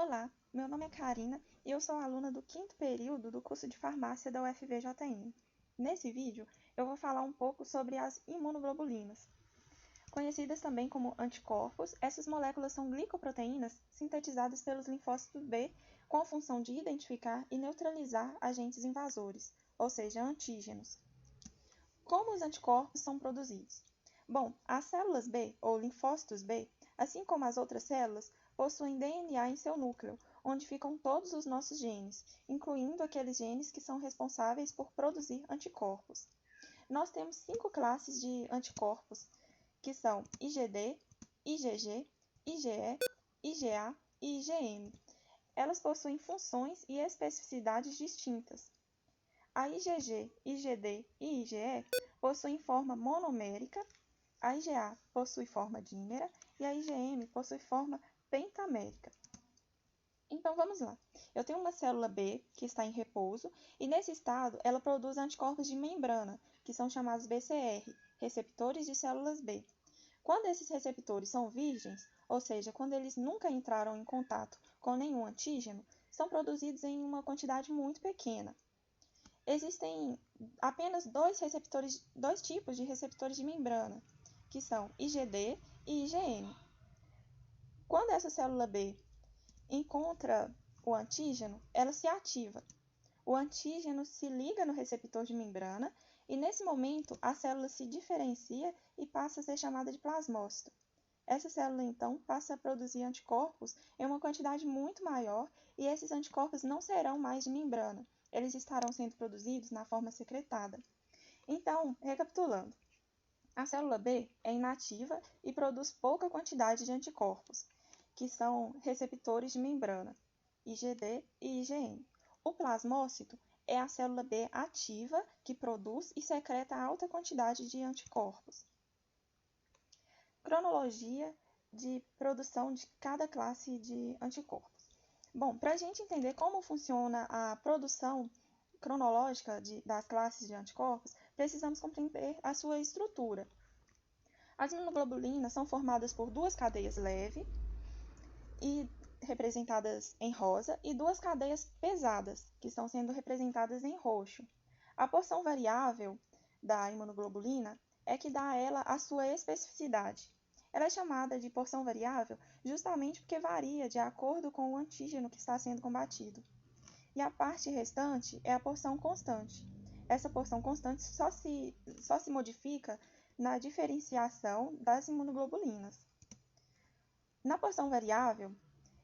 Olá, meu nome é Karina e eu sou aluna do 5º período do curso de farmácia da UFVJM. Nesse vídeo, eu vou falar um pouco sobre as imunoglobulinas. Conhecidas também como anticorpos, essas moléculas são glicoproteínas sintetizadas pelos linfócitos B com a função de identificar e neutralizar agentes invasores, ou seja, antígenos. Como os anticorpos são produzidos? Bom, as células B, ou linfócitos B, assim como as outras células, possuem DNA em seu núcleo, onde ficam todos os nossos genes, incluindo aqueles genes que são responsáveis por produzir anticorpos. Nós temos 5 classes de anticorpos, que são IgD, IgG, IgE, IgA e IgM. Elas possuem funções e especificidades distintas. A IgG, IgD e IgE possuem forma monomérica, a IgA possui forma dímera e a IgM possui forma pentamérica. Então vamos lá. Eu tenho uma célula B que está em repouso e nesse estado ela produz anticorpos de membrana, que são chamados BCR, receptores de células B. Quando esses receptores são virgens, ou seja, quando eles nunca entraram em contato com nenhum antígeno, são produzidos em uma quantidade muito pequena. Existem apenas dois tipos de receptores de membrana, que são IgD e IgM. Quando essa célula B encontra o antígeno, ela se ativa. O antígeno se liga no receptor de membrana e, nesse momento, a célula se diferencia e passa a ser chamada de plasmócito. Essa célula, então, passa a produzir anticorpos em uma quantidade muito maior e esses anticorpos não serão mais de membrana. Eles estarão sendo produzidos na forma secretada. Então, recapitulando, a célula B é inativa e produz pouca quantidade de anticorpos, que são receptores de membrana, IgD e IgM. O plasmócito é a célula B ativa que produz e secreta alta quantidade de anticorpos. Cronologia de produção de cada classe de anticorpos. Bom, para a gente entender como funciona a produção cronológica das classes de anticorpos, precisamos compreender a sua estrutura. As imunoglobulinas são formadas por duas cadeias leves, representadas em rosa, e duas cadeias pesadas, que estão sendo representadas em roxo. A porção variável da imunoglobulina é que dá a ela a sua especificidade. Ela é chamada de porção variável justamente porque varia de acordo com o antígeno que está sendo combatido. E a parte restante é a porção constante. Essa porção constante só se modifica na diferenciação das imunoglobulinas. Na porção variável,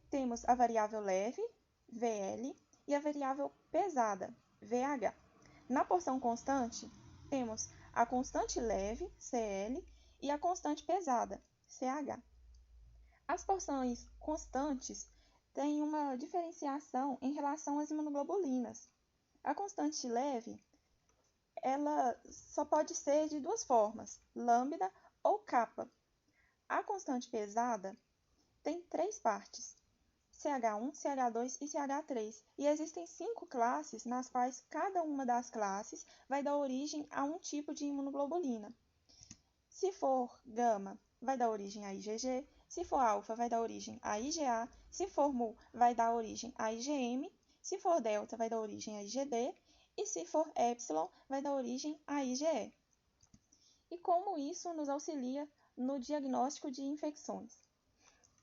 temos a variável leve, VL, e a variável pesada, VH. Na porção constante, temos a constante leve, CL, e a constante pesada, CH. As porções constantes têm uma diferenciação em relação às imunoglobulinas. A constante leve, ela só pode ser de duas formas, lambda ou kappa. A constante pesada tem 3 partes, CH1, CH2 e CH3, e existem 5 classes nas quais cada uma das classes vai dar origem a um tipo de imunoglobulina. Se for gama, vai dar origem a IgG, se for alfa, vai dar origem a IgA, se for mu, vai dar origem a IgM, se for delta, vai dar origem a IgD, e se for epsilon, vai dar origem a IgE. E como isso nos auxilia no diagnóstico de infecções?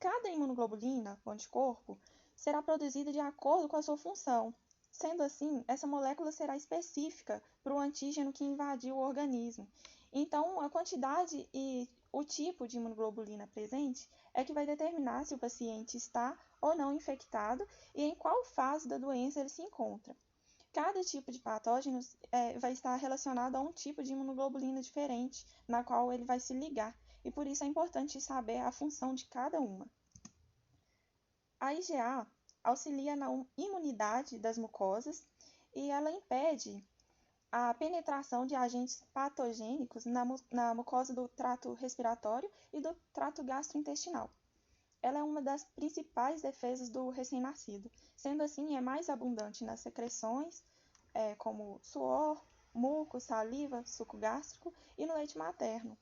Cada imunoglobulina, o anticorpo, será produzida de acordo com a sua função. Sendo assim, essa molécula será específica para o antígeno que invadiu o organismo. Então, a quantidade e o tipo de imunoglobulina presente é que vai determinar se o paciente está ou não infectado e em qual fase da doença ele se encontra. Cada tipo de patógenos vai estar relacionado a um tipo de imunoglobulina diferente, na qual ele vai se ligar, e por isso é importante saber a função de cada uma. A IgA auxilia na imunidade das mucosas e ela impede a penetração de agentes patogênicos na mucosa do trato respiratório e do trato gastrointestinal. Ela é uma das principais defesas do recém-nascido, sendo assim, é mais abundante nas secreções, como suor, muco, saliva, suco gástrico e no leite materno.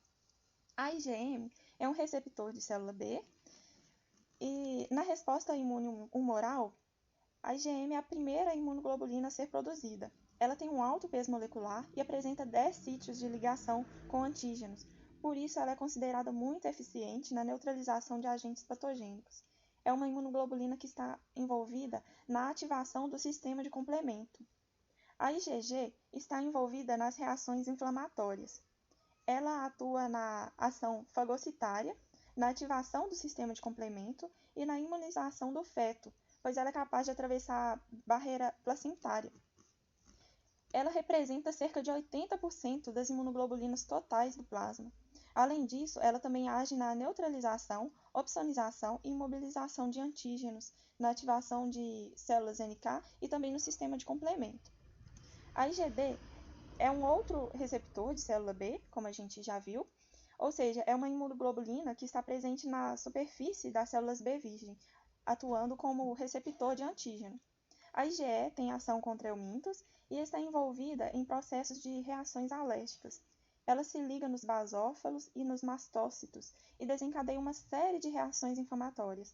A IgM é um receptor de célula B E na resposta imune humoral, a IgM é a primeira imunoglobulina a ser produzida. Ela tem um alto peso molecular e apresenta 10 sítios de ligação com antígenos. Por isso, ela é considerada muito eficiente na neutralização de agentes patogênicos. É uma imunoglobulina que está envolvida na ativação do sistema de complemento. A IgG está envolvida nas reações inflamatórias. Ela atua na ação fagocitária, na ativação do sistema de complemento e na imunização do feto, pois ela é capaz de atravessar a barreira placentária. Ela representa cerca de 80% das imunoglobulinas totais do plasma. Além disso, ela também age na neutralização, opsonização e imobilização de antígenos, na ativação de células NK e também no sistema de complemento. A IgD é um outro receptor de célula B, como a gente já viu, ou seja, é uma imunoglobulina que está presente na superfície das células B virgem, atuando como receptor de antígeno. A IgE tem ação contra eumintos e está envolvida em processos de reações alérgicas. Ela se liga nos basófilos e nos mastócitos e desencadeia uma série de reações inflamatórias.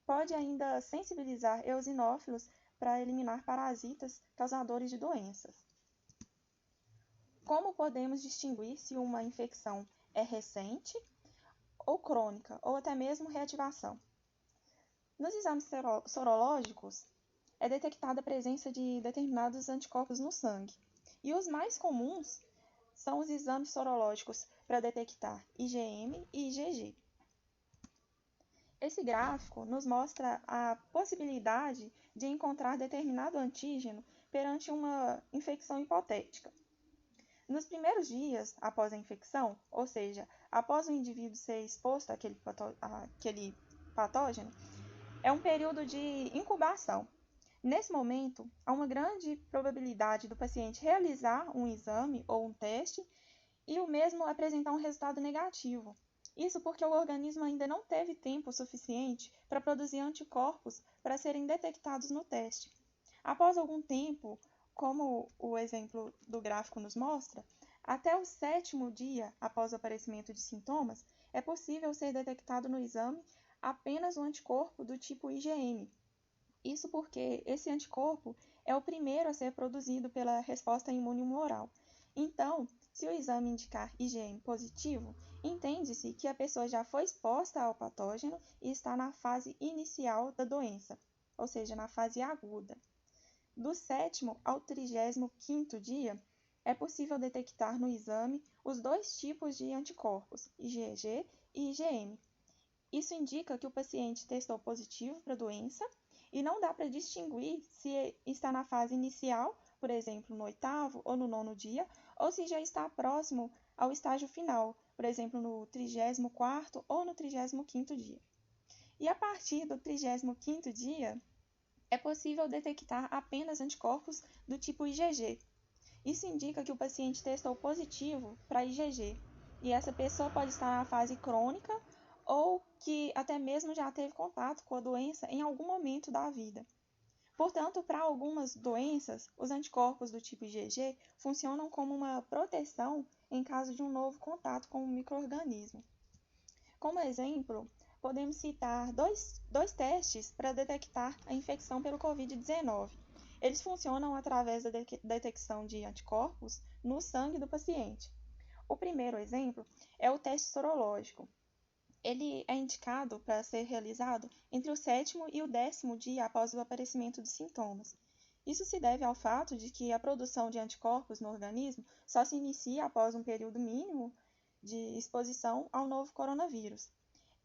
Pode ainda sensibilizar eosinófilos para eliminar parasitas causadores de doenças. Como podemos distinguir se uma infecção é recente ou crônica, ou até mesmo reativação? Nos exames sorológicos, é detectada a presença de determinados anticorpos no sangue. E os mais comuns são os exames sorológicos para detectar IgM e IgG. Esse gráfico nos mostra a possibilidade de encontrar determinado antígeno perante uma infecção hipotética. Nos primeiros dias após a infecção, ou seja, após o indivíduo ser exposto àquele patógeno, é um período de incubação. Nesse momento, há uma grande probabilidade do paciente realizar um exame ou um teste e o mesmo apresentar um resultado negativo. Isso porque o organismo ainda não teve tempo suficiente para produzir anticorpos para serem detectados no teste. Após algum tempo, como o exemplo do gráfico nos mostra, até o 7º dia após o aparecimento de sintomas, é possível ser detectado no exame apenas um anticorpo do tipo IgM. Isso porque esse anticorpo é o primeiro a ser produzido pela resposta imune humoral. Então, se o exame indicar IgM positivo, entende-se que a pessoa já foi exposta ao patógeno e está na fase inicial da doença, ou seja, na fase aguda. Do 7º ao 35º dia, é possível detectar no exame os dois tipos de anticorpos, IgG e IgM. Isso indica que o paciente testou positivo para a doença e não dá para distinguir se está na fase inicial, por exemplo, no 8º ou no 9º dia, ou se já está próximo ao estágio final, por exemplo, no 34º ou no 35º dia. E a partir do 35º dia, é possível detectar apenas anticorpos do tipo IgG. Isso indica que o paciente testou positivo para IgG, e essa pessoa pode estar na fase crônica ou que até mesmo já teve contato com a doença em algum momento da vida. Portanto, para algumas doenças, os anticorpos do tipo IgG funcionam como uma proteção em caso de um novo contato com o micro-organismo. Como exemplo, podemos citar dois testes para detectar a infecção pelo Covid-19. Eles funcionam através da detecção de anticorpos no sangue do paciente. O primeiro exemplo é o teste sorológico. Ele é indicado para ser realizado entre o 7º e o 10º dia após o aparecimento dos sintomas. Isso se deve ao fato de que a produção de anticorpos no organismo só se inicia após um período mínimo de exposição ao novo coronavírus.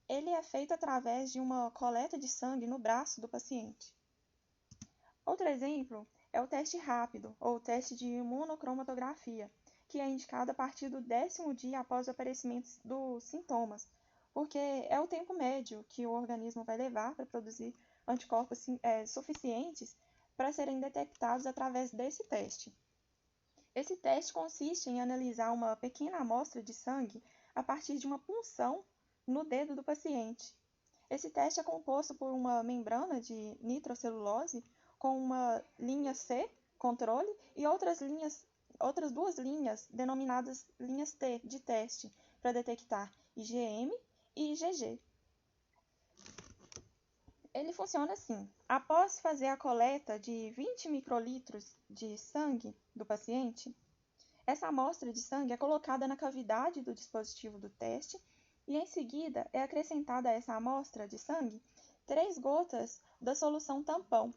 Ele é feito através de uma coleta de sangue no braço do paciente. Outro exemplo é o teste rápido, ou teste de imunocromatografia, que é indicado a partir do 10º dia após o aparecimento dos sintomas, porque é o tempo médio que o organismo vai levar para produzir anticorpos suficientes para serem detectados através desse teste. Esse teste consiste em analisar uma pequena amostra de sangue a partir de uma punção no dedo do paciente. Esse teste é composto por uma membrana de nitrocelulose com uma linha C, controle, e outras duas linhas denominadas linhas T, de teste, para detectar IgM e IgG. Ele funciona assim: após fazer a coleta de 20 microlitros de sangue do paciente, essa amostra de sangue é colocada na cavidade do dispositivo do teste e, em seguida, é acrescentada a essa amostra de sangue 3 gotas da solução tampão.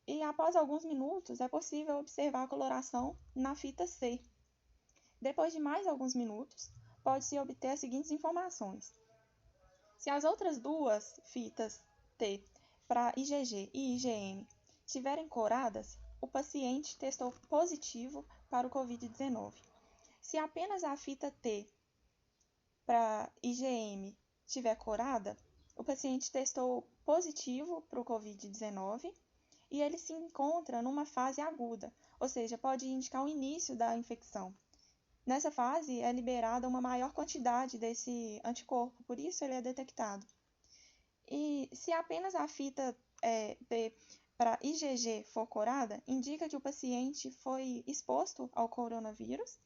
E, após alguns minutos, é possível observar a coloração na fita C. Depois de mais alguns minutos, pode-se obter as seguintes informações. Se as outras duas fitas T para IgG e IgM estiverem coradas, o paciente testou positivo para o Covid-19. Se apenas a fita T para IgM estiver corada, o paciente testou positivo para o Covid-19 e ele se encontra numa fase aguda, ou seja, pode indicar o início da infecção. Nessa fase é liberada uma maior quantidade desse anticorpo, por isso ele é detectado. E se apenas a fita P para IgG for corada, indica que o paciente foi exposto ao coronavírus,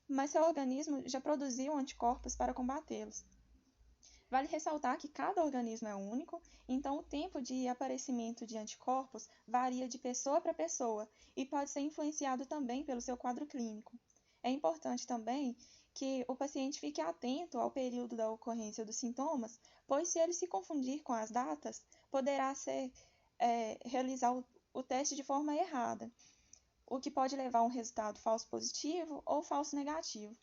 mas seu organismo já produziu anticorpos para combatê-los. Vale ressaltar que cada organismo é único, então o tempo de aparecimento de anticorpos varia de pessoa para pessoa e pode ser influenciado também pelo seu quadro clínico. É importante também que o paciente fique atento ao período da ocorrência dos sintomas, pois se ele se confundir com as datas, poderá realizar o teste de forma errada, o que pode levar a um resultado falso positivo ou falso negativo.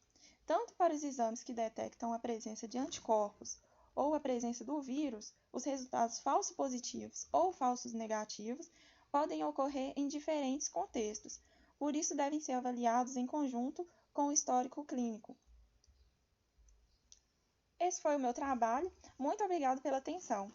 Tanto para os exames que detectam a presença de anticorpos ou a presença do vírus, os resultados falsos positivos ou falsos negativos podem ocorrer em diferentes contextos, por isso devem ser avaliados em conjunto com o histórico clínico. Esse foi o meu trabalho. Muito obrigado pela atenção.